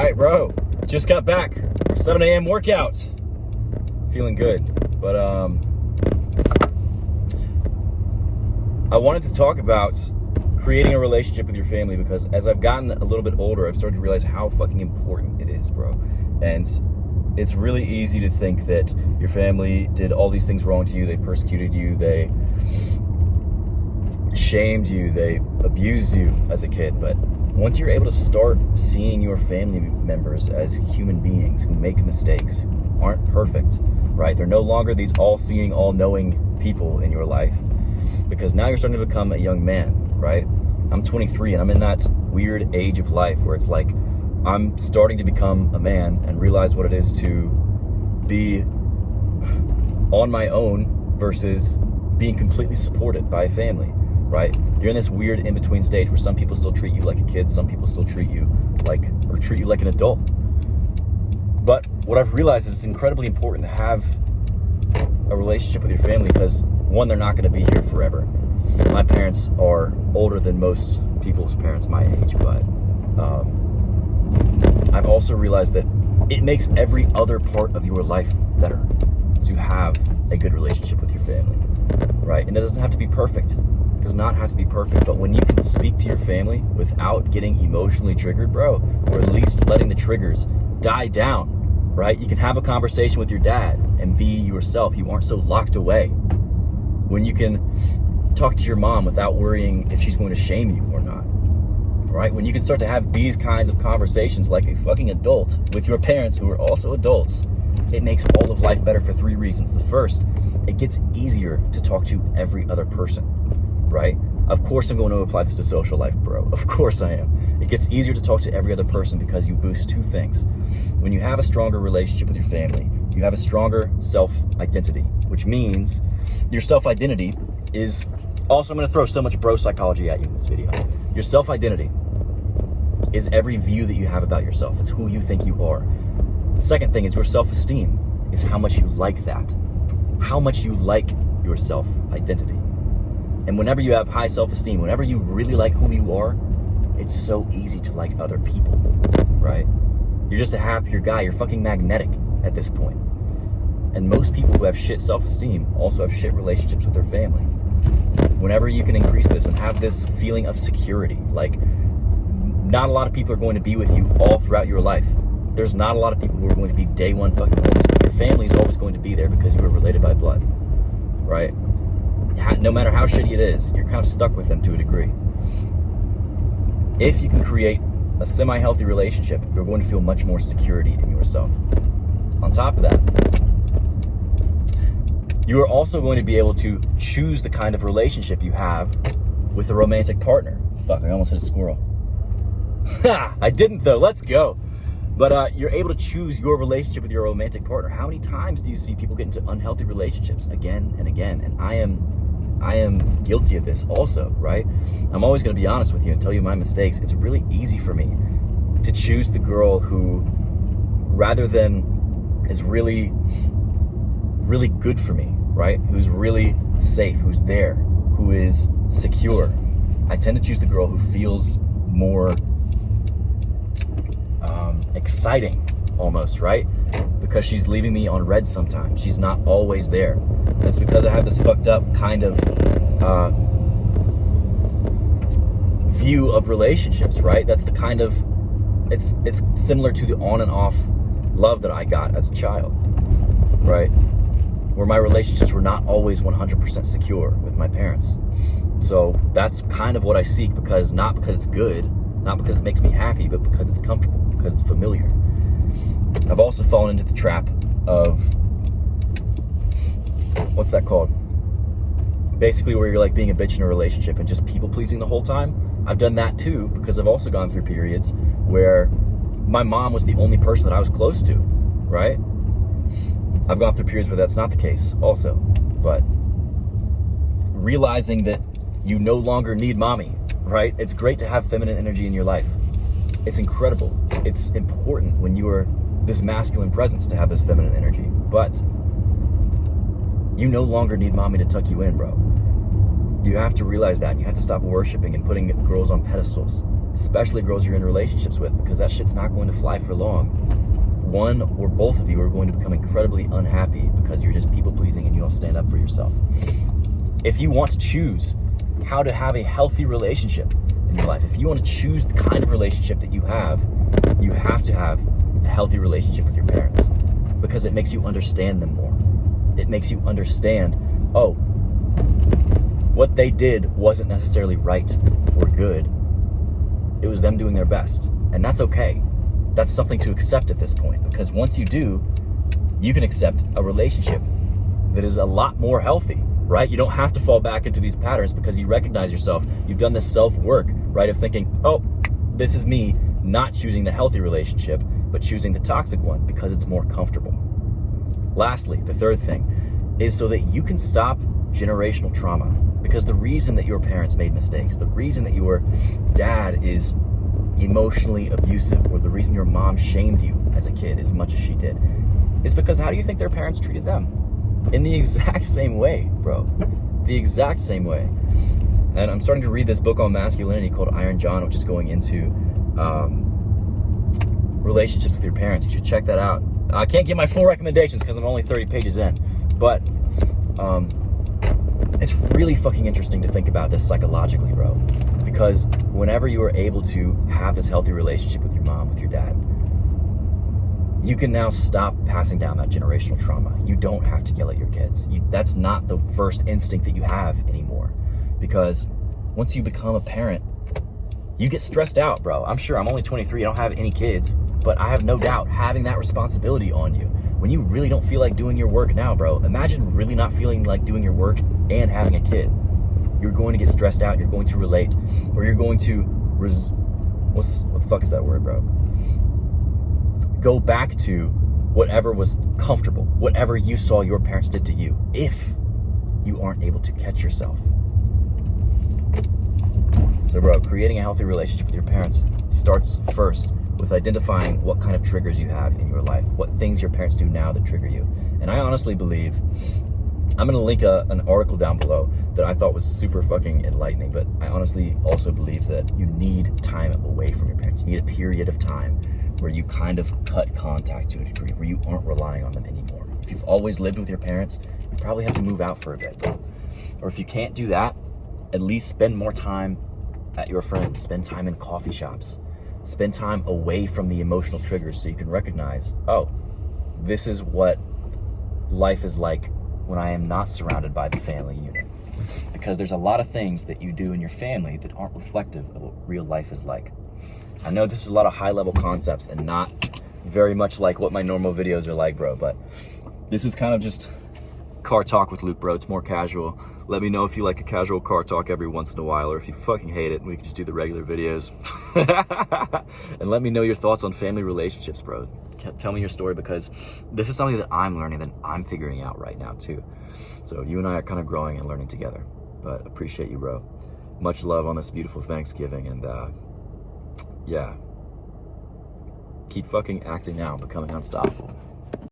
right, bro. Just got back. 7 a.m. workout. Feeling good. But I wanted to talk about creating a relationship with your family, because as I've gotten a little bit older, I've started to realize how fucking important it is, bro. And it's really easy to think that your family did all these things wrong to you. They persecuted you. They shamed you. They abused you as a kid. But once you're able to start seeing your family members as human beings who make mistakes, who aren't perfect, right? They're no longer these all-seeing, all-knowing people in your life, because now you're starting to become a young man, right? I'm 23 and I'm in that weird age of life where it's like I'm starting to become a man and realize what it is to be on my own versus being completely supported by a family, right? You're in this weird in-between stage where some people still treat you like a kid, some people still treat you like an adult. But what I've realized is it's incredibly important to have a relationship with your family, because one, they're not going to be here forever. My parents are older than most people's parents my age, but I've also realized that it makes every other part of your life better to have a good relationship with your family, right? And it doesn't have to be perfect. It does not have to be perfect, but when you can speak to your family without getting emotionally triggered, bro, or at least letting the triggers die down, right? You can have a conversation with your dad and be yourself. You aren't so locked away. When you can talk to your mom without worrying if she's going to shame you or not, right? When you can start to have these kinds of conversations like a fucking adult with your parents who are also adults, it makes all of life better for 3 reasons. The first, it gets easier to talk to every other person, right? Of course I'm going to apply this to social life, bro. Of course I am. It gets easier to talk to every other person because you boost 2 things. When you have a stronger relationship with your family, you have a stronger self-identity, which means your self-identity is also, I'm going to throw so much bro psychology at you in this video. Your self-identity is every view that you have about yourself. It's who you think you are. The second thing is your self-esteem is how much you like that. How much you like your self-identity. And whenever you have high self-esteem, whenever you really like who you are, it's so easy to like other people, right? You're just a happier guy. You're fucking magnetic at this point. And most people who have shit self-esteem also have shit relationships with their family. Whenever you can increase this and have this feeling of security, like not a lot of people are going to be with you all throughout your life. There's not a lot of people who are going to be day one fucking homies, but your family is always going to be there because you are related by blood, right? No matter how shitty it is, you're kind of stuck with them to a degree. If you can create a semi-healthy relationship, you're going to feel much more security in yourself. On top of that, you are also going to be able to choose the kind of relationship you have with a romantic partner. Fuck, I almost hit a squirrel. Ha! I didn't though, let's go. But you're able to choose your relationship with your romantic partner. How many times do you see people get into unhealthy relationships again and again? And I am guilty of this also, right? I'm always going to be honest with you and tell you my mistakes. It's really easy for me to choose the girl who, rather than is really, really good for me, right? Who's really safe, who's there, who is secure. I tend to choose the girl who feels more exciting almost, right? Because she's leaving me on red sometimes. She's not always there. And it's because I have this fucked up kind of view of relationships, right? That's the kind of, it's similar to the on and off love that I got as a child, right? Where my relationships were not always 100% secure with my parents. So that's kind of what I seek, because not because it's good, not because it makes me happy, but because it's comfortable, because it's familiar. I've also fallen into the trap of, what's that called? Basically where you're like being a bitch in a relationship and just people pleasing the whole time. I've done that too, because I've also gone through periods where my mom was the only person that I was close to, right? I've gone through periods where that's not the case also, but realizing that you no longer need mommy, right? It's great to have feminine energy in your life. It's incredible. It's important when you are this masculine presence to have this feminine energy, but you no longer need mommy to tuck you in, bro. You have to realize that, and you have to stop worshiping and putting girls on pedestals. especially girls you're in relationships with, because that shit's not going to fly for long. One or both of you are going to become incredibly unhappy because you're just people pleasing and you don't stand up for yourself. If you want to choose how to have a healthy relationship in your life, if you want to choose the kind of relationship that you have to have a healthy relationship with your parents, because it makes you understand them more. It makes you understand, oh, what they did wasn't necessarily right or good. It was them doing their best. And that's okay. That's something to accept at this point, because once you do, you can accept a relationship that is a lot more healthy, right? You don't have to fall back into these patterns because you recognize yourself. You've done this self-work, right? Of thinking, oh, this is me not choosing the healthy relationship, but choosing the toxic one because it's more comfortable. Lastly, the third thing is so that you can stop generational trauma, because the reason that your parents made mistakes, the reason that your dad is emotionally abusive, or the reason your mom shamed you as a kid as much as she did, is because how do you think their parents treated them? In the exact same way, bro. The exact same way. And I'm starting to read this book on masculinity called Iron John, which is going into relationships with your parents. You should check that out. I can't give my full recommendations because I'm only 30 pages in, but it's really fucking interesting to think about this psychologically, bro. Because whenever you are able to have this healthy relationship with your mom, with your dad, you can now stop passing down that generational trauma. You don't have to yell at your kids. That's not the first instinct that you have anymore. Because once you become a parent, you get stressed out, bro. I'm sure I'm only 23, I don't have any kids, but I have no doubt having that responsibility on you. When you really don't feel like doing your work now, bro, imagine really not feeling like doing your work and having a kid. You're going to get stressed out, you're going to relate, or you're going to, what the fuck is that word, bro? Go back to whatever was comfortable, whatever you saw your parents did to you, if you aren't able to catch yourself. So, bro, creating a healthy relationship with your parents starts first with identifying what kind of triggers you have in your life, what things your parents do now that trigger you. And I honestly believe, I'm gonna link an article down below that I thought was super fucking enlightening, but I honestly also believe that you need time away from your parents. You need a period of time where you kind of cut contact to a degree, where you aren't relying on them anymore. If you've always lived with your parents, you probably have to move out for a bit. Or if you can't do that, at least spend more time at your friends, spend time in coffee shops, spend time away from the emotional triggers so you can recognize, oh, this is what life is like when I am not surrounded by the family unit. Because there's a lot of things that you do in your family that aren't reflective of what real life is like. I know this is a lot of high level concepts and not very much like what my normal videos are like, bro, but this is kind of just car talk with Luke, bro. It's more casual. Let me know if you like a casual car talk every once in a while, or if you fucking hate it and we can just do the regular videos. And let me know your thoughts on family relationships, bro. Tell me your story, because this is something that I'm learning, that I'm figuring out right now too. So you and I are kind of growing and learning together, but appreciate you, bro. Much love on this beautiful Thanksgiving, and yeah, keep fucking acting now, becoming unstoppable.